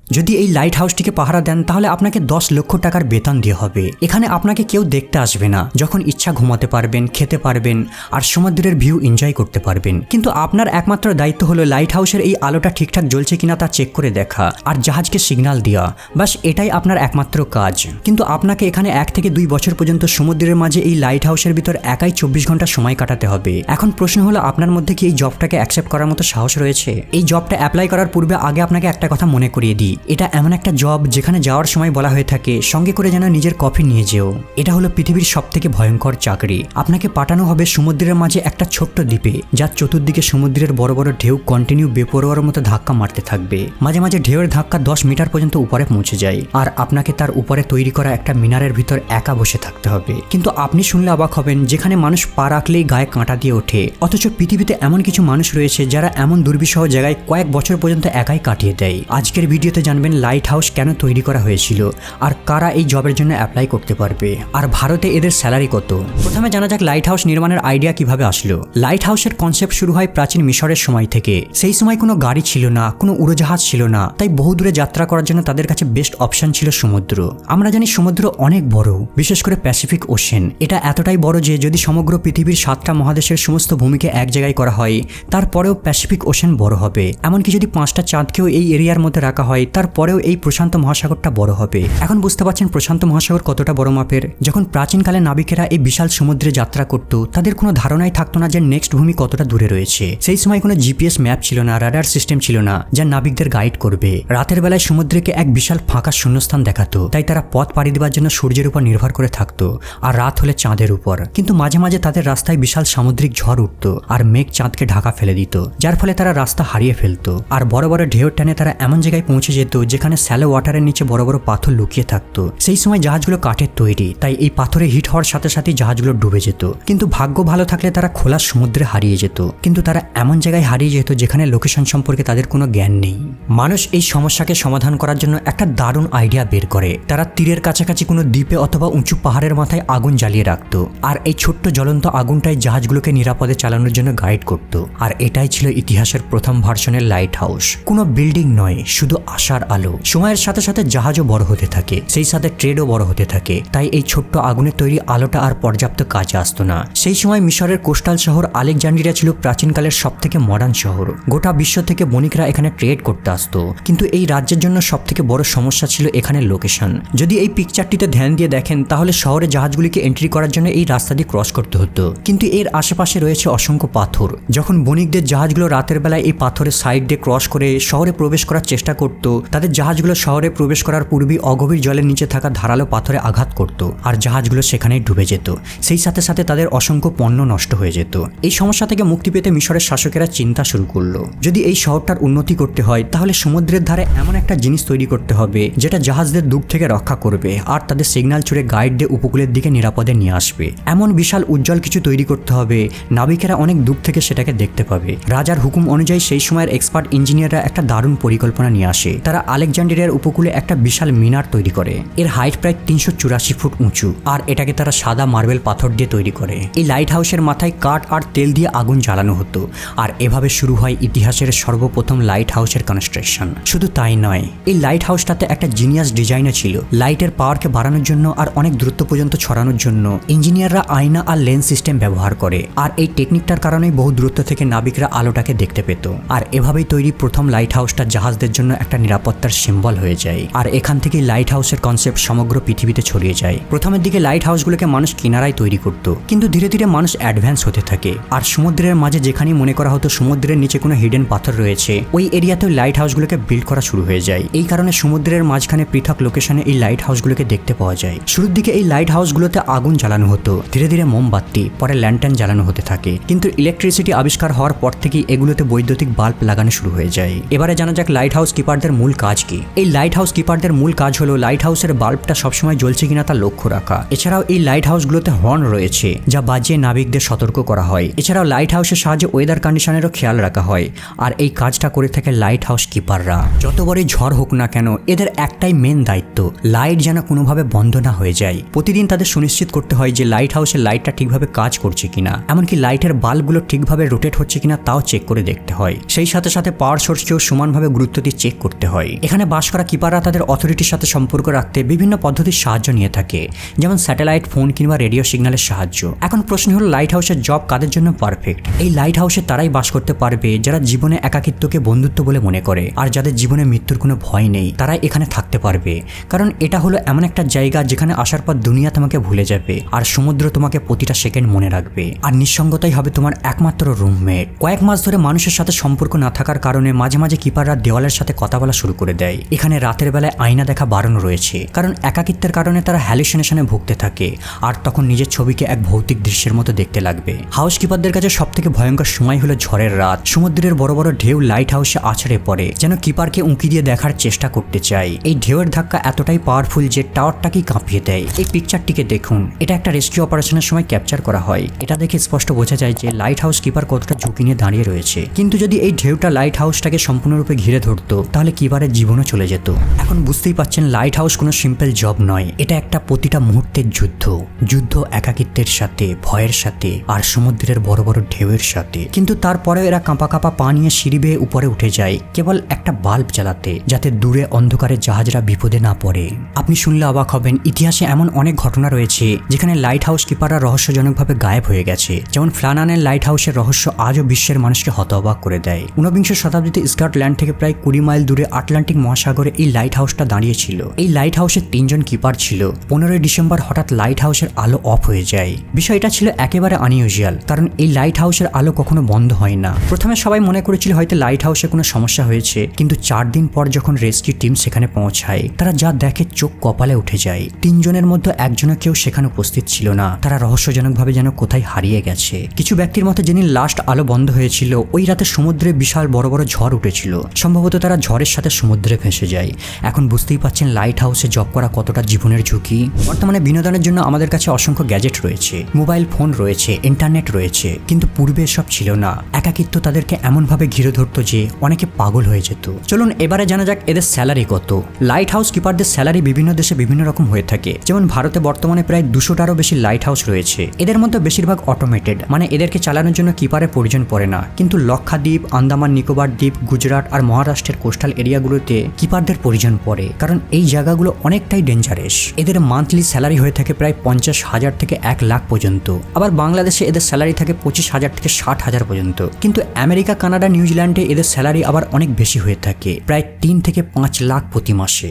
যদি এই লাইট হাউসটিকে পাহারা দেন তাহলে আপনাকে 10 লক্ষ টাকার বেতন দেওয়া হবে। এখানে আপনাকে কেউ দেখতে আসবে না, যখন ইচ্ছা ঘুমাতে পারবেন, খেতে পারবেন আর সমুদ্রের ভিউ এনজয় করতে পারবেন। কিন্তু আপনার একমাত্র দায়িত্ব হলো লাইট হাউসের এই আলোটা ঠিকঠাক জ্বলছে কিনা তা চেক করে দেখা আর জাহাজকে সিগন্যাল দেওয়া। বাস এটাই আপনার একমাত্র কাজ। কিন্তু আপনাকে এখানে 1 থেকে 2 বছর পর্যন্ত সমুদ্রের মাঝে এই লাইট হাউসের ভিতর একাই 24 ঘন্টা সময় কাটাতে হবে। এখন প্রশ্ন হলো আপনার মধ্যে কি এই জবটাকে অ্যাকসেপ্ট করার মতো সাহস রয়েছে? এই জবটা অ্যাপ্লাই করার পূর্বে আগে আপনাকে একটা কথা মনে করিয়ে দিই, এটা এমন একটা জব যেখানে যাওয়ার সময় বলা হয়ে থাকে সঙ্গে করে যেন নিজের কফি নিয়ে যেও। এটা হলো পৃথিবীর সবথেকে ভয়ঙ্কর চাকরি। আপনাকে পাঠানো হবে সমুদ্রের মাঝে একটা ছোট্ট দ্বীপে, যার চতুর্দিকে সমুদ্রের বড় বড় ঢেউ কন্টিনিউ বেপরোয়ার মতো ধাক্কা মারতে থাকবে। মাঝে মাঝে ঢেউয়ের ধাক্কা 10 মিটার পর্যন্ত উপরে পৌঁছে যায় আর আপনাকে তার উপরে তৈরি করা একটা মিনারের ভিতর একা বসে থাকতে হবে। কিন্তু আপনি শুনলে অবাক হবেন, যেখানে মানুষ পা রাখলেই গায়ে কাঁটা দিয়ে ওঠে, অথচ পৃথিবীতে এমন কিছু মানুষ রয়েছে যারা এমন দুর্বিষহ জায়গায় কয়েক বছর পর্যন্ত একাই কাটিয়ে দেয়। আজকের ভিডিওতে জানবেন লাইট হাউস কেন তৈরি করা হয়েছিল আর কারা এই জবের জন্য অ্যাপ্লাই করতে পারবে আর ভারতে এদের স্যালারি কত। প্রথমে জানা যাক লাইট হাউস নির্মাণের আইডিয়া কিভাবে আসলো। লাইট হাউসের কনসেপ্ট শুরু হয় প্রাচীন মিশরের সময় থেকে। সেই সময় কোনো গাড়ি ছিল না, কোনো উড়োজাহাজ ছিল না, তাই বহু দূরে যাত্রা করার জন্য তাদের কাছে বেস্ট অপশন ছিল সমুদ্র। আমরা জানি সমুদ্র অনেক বড়, বিশেষ করে প্যাসিফিক ওশেন। এটা এতটাই বড় যে যদি সমগ্র পৃথিবীর 7টা মহাদেশের সমস্ত ভূমিকে এক জায়গায় করা হয় তারপরেও প্যাসিফিক ওশেন বড় হবে। এমনকি যদি 5টা চাঁদকেও এই এরিয়ার মধ্যে রাখা হয় তারপরেও এই প্রশান্ত মহাসাগরটা বড় হবে। এখন বুঝতে পারছেন প্রশান্ত মহাসাগর কতটা বড় মাপের। যখন প্রাচীনকালে নাবিকেরা এই বিশাল সমুদ্রে যাত্রা করত তাদের কোনো ধারণাই থাকতো না যে নেক্সট ভূমি কতটা দূরে রয়েছে। সেই সময় কোনো জিপিএস ম্যাপ ছিল না, রাডার সিস্টেম ছিল না যা নাবিকদের গাইড করবে। রাতের বেলায় সমুদ্রকে এক বিশাল ফাঁকা শূন্যস্থান দেখাতো, তাই তারা পথ পাড়ি দেওয়ার জন্য সূর্যের উপর নির্ভর করে থাকতো আর রাত হলে চাঁদের উপর। কিন্তু মাঝে মাঝে তাদের রাস্তায় বিশাল সামুদ্রিক ঝড় উঠতো আর মেঘ চাঁদকে ঢাকা ফেলে দিত, যার ফলে তারা রাস্তা হারিয়ে ফেলতো। আর বড় বড় ঢেউর টানে তারা এমন জায়গায় পৌঁছে যেত যেখানে স্যালো ওয়াটারের নিচে বড় বড় পাথর লুকিয়ে থাকতো। সেই সময় জাহাজগুলো কাঠের তৈরি, তাই এই পাথরে হিট হওয়ার সাথে সাথে জাহাজগুলো ডুবে যেত। কিন্তু ভাগ্য ভালো থাকলে তারা খোলা সমুদ্রে হারিয়ে যেত। কিন্তু তারা এমন জায়গায় হারিয়ে যেত যেখানে লোকেশন সম্পর্কে তাদের কোনো জ্ঞান নেই। মানুষ এই সমস্যাকে সমাধান করার জন্য একটা দারুণ আইডিয়া বের করে। তারা তীরের কাছাকাছি কোনো দ্বীপে অথবা উঁচু পাহাড়ের মাথায় আগুন জ্বালিয়ে রাখতো আর এই ছোট্ট জ্বলন্ত আগুনটাই জাহাজগুলোকে নিরাপদে চালানোর জন্য গাইড করত। আর এটাই ছিল ইতিহাসের প্রথম ভার্সনের লাইট হাউস। কোনো বিল্ডিং নয়, শুধু আশার আলো। সময়ের সাথে সাথে জাহাজও বড় হতে থাকে, সেই সাথে ট্রেডও বড় হতে থাকে। তাই এই ছোট্ট আগুনের তৈরি আলোটা আর পর্যাপ্ত কাজে আসতো না। সেই সময় মিশরের কোস্টাল শহর আলেকজান্ড্রিয়া ছিল প্রাচীনকালের সবথেকে মডার্ন শহর। গোটা বিশ্ব থেকে বণিকরা এখানে ট্রেড করতে আসতো। কিন্তু এই রাজ্যের জন্য সবথেকে বড় সমস্যা ছিল এখানে লোকেশন। যদি এই পিকচারটিতে ধ্যান দিয়ে দেখেন তাহলে শহরে জাহাজগুলিকে এন্ট্রি করার জন্য এই রাস্তা দিয়ে ক্রস করতে হতো, কিন্তু এর আশেপাশে রয়েছে অসংখ্য পাথর। যখন বণিকদের জাহাজগুলো রাতের বেলায় এই পাথরের সাইড দিয়ে ক্রস করে শহরে প্রবেশ করার চেষ্টা করত, তাদের জাহাজগুলো শহরে প্রবেশ করার পূর্বেই অগভীর জলের নিচে থাকা ধারালো পাথরে আঘাত করত আর জাহাজগুলো সেখানেই ডুবে যেত। সেই সাথে সাথে তাদের অসংখ্য পণ্য নষ্ট হয়ে যেত। এই সমস্যা থেকে মুক্তি পেতে মিশরের শাসকেরা চিন্তা শুরু করলো, যদি এই শহরটার উন্নতি করতে হয় তাহলে সমুদ্রের ধারে এমন একটা জিনিস তৈরি করতে হবে যেটা জাহাজদের দূর থেকে রক্ষা করবে আর তাদের সিগন্যাল ছুড়ে গাইড দিয়ে উপকূলের দিকে নিরাপদে নিয়ে আসবে। এমন বিশাল উজ্জ্বল কিছু তৈরি করতে হবে নাবিকেরা অনেক দূর থেকে সেটাকে দেখতে পাবে। রাজার হুকুম অনুযায়ী সেই সময়ের এক্সপার্ট ইঞ্জিনিয়াররা একটা দারুণ পরিকল্পনা নিয়ে আসে। তারা আলেকজান্ড্রিয়ার উপকূলে একটা বিশাল মিনার তৈরি করে। এর হাইট প্রায় 384 ফুট উঁচু আর এটাকে তারা সাদা মার্বেল পাথর দিয়ে তৈরি করে। এই লাইট হাউসের মাথায় কাঠ আর তেল দিয়ে আগুন জ্বালানো হতো আর এভাবে শুরু হয় ইতিহাসের সর্বপ্রথম লাইট হাউসের কনস্ট্রাকশন। শুধু তাই নয়, এই লাইট হাউসটাতে একটা জিনিয়াস ডিজাইনও ছিল। লাইটের পাওয়ারকে বাড়ানোর জন্য আর অনেক দূরত্ব পর্যন্ত ছড়ানোর জন্য ইঞ্জিনিয়াররা আয়না আর লেন্স সিস্টেম ব্যবহার করে। আর এই টেকনিকটার কারণেই বহু দূরত্ব থেকে নাবিকরা আলোটাকে দেখতে পেত। আর এভাবেই তৈরি প্রথম লাইট হাউসটা জাহাজদের জন্য একটা নিরাপত্তার সিম্বল হয়ে যায়। আর এখান থেকেই লাইট হাউসের কনসেপ্ট সমগ্র পৃথিবীতে ছড়িয়ে যায়। প্রথমের দিকে লাইট হাউসগুলোকে মানুষ কিনারায় তৈরি করত, কিন্তু ধীরে ধীরে মানুষ অ্যাডভান্স হতে থাকে আর সমুদ্রের মাঝে যেখানেই মনে করা হতো সমুদ্রের নিচে কোনো হিডেন পাথর রয়েছে ওই এরিয়াতেও লাইট হাউসগুলোকে বিল্ড করা শুরু হয়ে যায়। এই কারণে সমুদ্রের মাঝখানে পৃথক লোকেশনে এই লাইট হাউসগুলোকে দেখতে পাওয়া যায়। শুরুর দিকে এই লাইট হাউসগুলোতে আগুন জ্বালানো হতো, ধীরে ধীরে মোমবাতি, পরে ল্যান্টার্ন জ্বালানো হতে থাকে। কিন্তু ইলেকট্রিসিটি আবিষ্কার হওয়ার পর থেকেই এগুলোতে বৈদ্যুতিক বাল্ব লাগানো শুরু হয়ে যায়। এবারে জানা যাক লাইট হাউস কিপারদের মূল কাজ কি। এই লাইট হাউস কিপারদের মূল কাজ হলো লাইট হাউসের বাল্বটা সবসময় জ্বলছে কিনা তা লক্ষ্য রাখা। এছাড়াও এই লাইট হাউসগুলোতে হর্ন রয়েছে যা বাজিয়ে নাবিকদের সতর্ক করা হয়। এছাড়াও লাইট হাউসের সাহায্যে ওয়েদার কন্ডিশনেরও খেয়াল রাখা হয় আর এই কাজটা করে থাকে লাইট হাউস কিপাররা। যত বড় ঝড় হোক না কেন এদের একটাই মেন দায়িত্ব, লাইট যেন কোনোভাবে বন্ধ না হয়ে যায়। প্রতিদিন তাদের সুনিশ্চিত করতে হয় যে লাইট হাউসের লাইটটা ঠিকভাবে কাজ করছে কিনা, এমনকি লাইটের বাল্বগুলো ঠিকভাবে রোটেট হচ্ছে কিনা তাও চেক করে দেখতে হয়। সেই সাথে সাথে পাওয়ার সোর্সকেও সমানভাবে গুরুত্ব দিয়ে চেক করতে হয়। হয়। এখানে বাস করা কিপাররা তাদের অথরিটির সাথে সম্পর্ক রাখতে বিভিন্ন পদ্ধতির সাহায্য নিয়ে থাকে, যেমন স্যাটেলাইট ফোন কিংবা রেডিও সিগন্যালের সাহায্য। এখন প্রশ্ন হলো, লাইট হাউসের জব কাদের জন্য পারফেক্ট? এই লাইট হাউসে তারাই বাস করতে পারবে যারা জীবনে একাকিত্বকে বন্ধুত্ব বলে মনে করে, আর যাদের জীবনে মৃত্যুর কোনো ভয় নেই তারাই এখানে থাকতে পারবে। কারণ এটা হলো এমন একটা জায়গা যেখানে আসার পর দুনিয়া তোমাকে ভুলে যাবে আর সমুদ্র তোমাকে প্রতিটা সেকেন্ড মনে রাখবে, আর নিঃসঙ্গতাই হবে তোমার একমাত্র রুমমেট। কয়েক মাস ধরে মানুষের সাথে সম্পর্ক না থাকার কারণে মাঝে মাঝে কিপাররা দেওয়ালের সাথে কথা বলা শুরু করে দেয়। এখানে রাতের বেলায় আয়না দেখা বারণ রয়েছে, কারণ একাকিত্বের কারণে তারা হ্যালুসিনেশনে ভুগতে থাকে আর তখন নিজের ছবিকে এক ভৌতিক দৃশ্যের মতো দেখতে লাগবে। হাউস কিপারদের কাছে সব থেকে ভয়ঙ্কর সময় হলো ঝড়ের রাত। সমুদ্রের বড় বড় ঢেউ লাইট হাউসে আছড়ে পড়ে, যেন কিপারকে উঁকি দিয়ে দেখার চেষ্টা করতে চায়। এই ঢেউয়ের ধাক্কা এতটাই পাওয়ারফুল যে টাওয়ারটাকেই কাঁপিয়ে দেয়। এই পিকচারটিকে দেখুন, এটা একটা রেস্কিউ অপারেশনের সময় ক্যাপচার করা হয়। এটা দেখে স্পষ্ট বোঝা যায় যে লাইট হাউস কিপার কতটা ঝুঁকি নিয়ে দাঁড়িয়ে রয়েছে। কিন্তু যদি এই ঢেউটা লাইট হাউসটাকে সম্পূর্ণরূপে ঘিরে ধরতো তাহলে কিপারের জীবনও চলে যেত। এখন বুঝতেই পাচ্ছেন লাইট হাউস কোনো সিম্পল জব নয়, এটা একটা প্রতিটা মুহূর্তের যুদ্ধ। যুদ্ধ একাকিত্বের সাথে, ভয়ের সাথে, আর সমুদ্রের বড় বড় ঢেউয়ের সাথে। কিন্তু তারপরে এরা কাঁপা কাঁপা পা নিয়ে সিঁড়ি বেয়ে উপরে উঠে যায় কেবল একটা বাল্ব জ্বালাতে, যাতে দূরে অন্ধকারের জাহাজরা বিপদে না পড়ে। আপনি শুনলে অবাক হবেন, ইতিহাসে এমন অনেক ঘটনা রয়েছে যেখানে লাইট হাউস কিপাররা রহস্যজনকভাবে গায়েব হয়ে গেছে। যেমন ফ্লানানের লাইট হাউসের রহস্য আজও বিশ্বের মানুষকে হতবাক করে দেয়। 19বিংশ শতাব্দীতে স্কটল্যান্ড থেকে প্রায় 20 মাইল দূরে আটলান্টিক মহাসাগরে এই লাইট হাউসটা দাঁড়িয়েছিল। এই লাইট হাউসে 3 জন কিপার ছিল। 15 ডিসেম্বর হঠাৎ লাইট হাউসের আলো অফ হয়ে যায়। বিষয়টা ছিল একেবারে আনইউজুয়াল, কারণ এই লাইট হাউসের আলো কখনো বন্ধ হয় না। প্রথমে সবাই মনে করেছিল হয়তো লাইট হাউসে কোনো সমস্যা হয়েছে, কিন্তু 4 দিন পর যখন রেস্কিউ টিম সেখানে পৌঁছায় তারা যা দেখে চোখ কপালে উঠে যায়। 3 জনের মধ্যে একজনও কেউ সেখানে উপস্থিত ছিল না। তারা রহস্যজনকভাবে যেন কোথায় হারিয়ে গেছে। কিছু ব্যক্তির মতে যেদিন লাস্ট আলো বন্ধ হয়েছিল ওই রাতে সমুদ্রে বিশাল বড় বড় ঝড় উঠেছিল। সম্ভবত তারা ঝড়ের সাথে সমুদ্রে ভেসে যায়। এখন বুঝতেই পাচ্ছেন লাইট হাউসে জব করা কতটা জীবনের ঝুঁকি। বর্তমানে বিনোদনের জন্য আমাদের কাছে অসংখ্য গ্যাজেট রয়েছে, মোবাইল ফোন রয়েছে, ইন্টারনেট রয়েছে, কিন্তু পূর্বে এসব ছিল না। একাকিত্ব তাদেরকে এমনভাবে ঘিরে ধরতো যে অনেকে পাগল হয়ে যেত। চলুন এবারে জানা যাক এদের স্যালারি কত। লাইট হাউস কিপারদের স্যালারি বিভিন্ন দেশে বিভিন্ন রকম হয়ে থাকে। যেমন ভারতে বর্তমানে প্রায় 200টারও বেশি লাইট হাউস রয়েছে। এদের মধ্যে বেশিরভাগ অটোমেটেড, মানে এদেরকে চালানোর জন্য কিপারের প্রয়োজন পড়ে না। কিন্তু লক্ষাদ্বীপ, আন্দামান নিকোবর দ্বীপ, গুজরাট আর মহারাষ্ট্রের কোস্টাল এরিয়াগুলোতে কিপারদের প্রয়োজন পড়ে, কারণ এই জায়গাগুলো অনেকটাই ডেঞ্জারাস। এদের মান্থলি স্যালারি হয়ে থাকে প্রায় 50,000 থেকে 1 লাখ পর্যন্ত। আবার বাংলাদেশে এদের স্যালারি থাকে 25,000 থেকে 60,000 পর্যন্ত। কিন্তু আমেরিকা, কানাডা, নিউজিল্যান্ডে এদের স্যালারি আবার অনেক বেশি হয়ে থাকে, প্রায় 3 থেকে 5 লাখ প্রতি মাসে।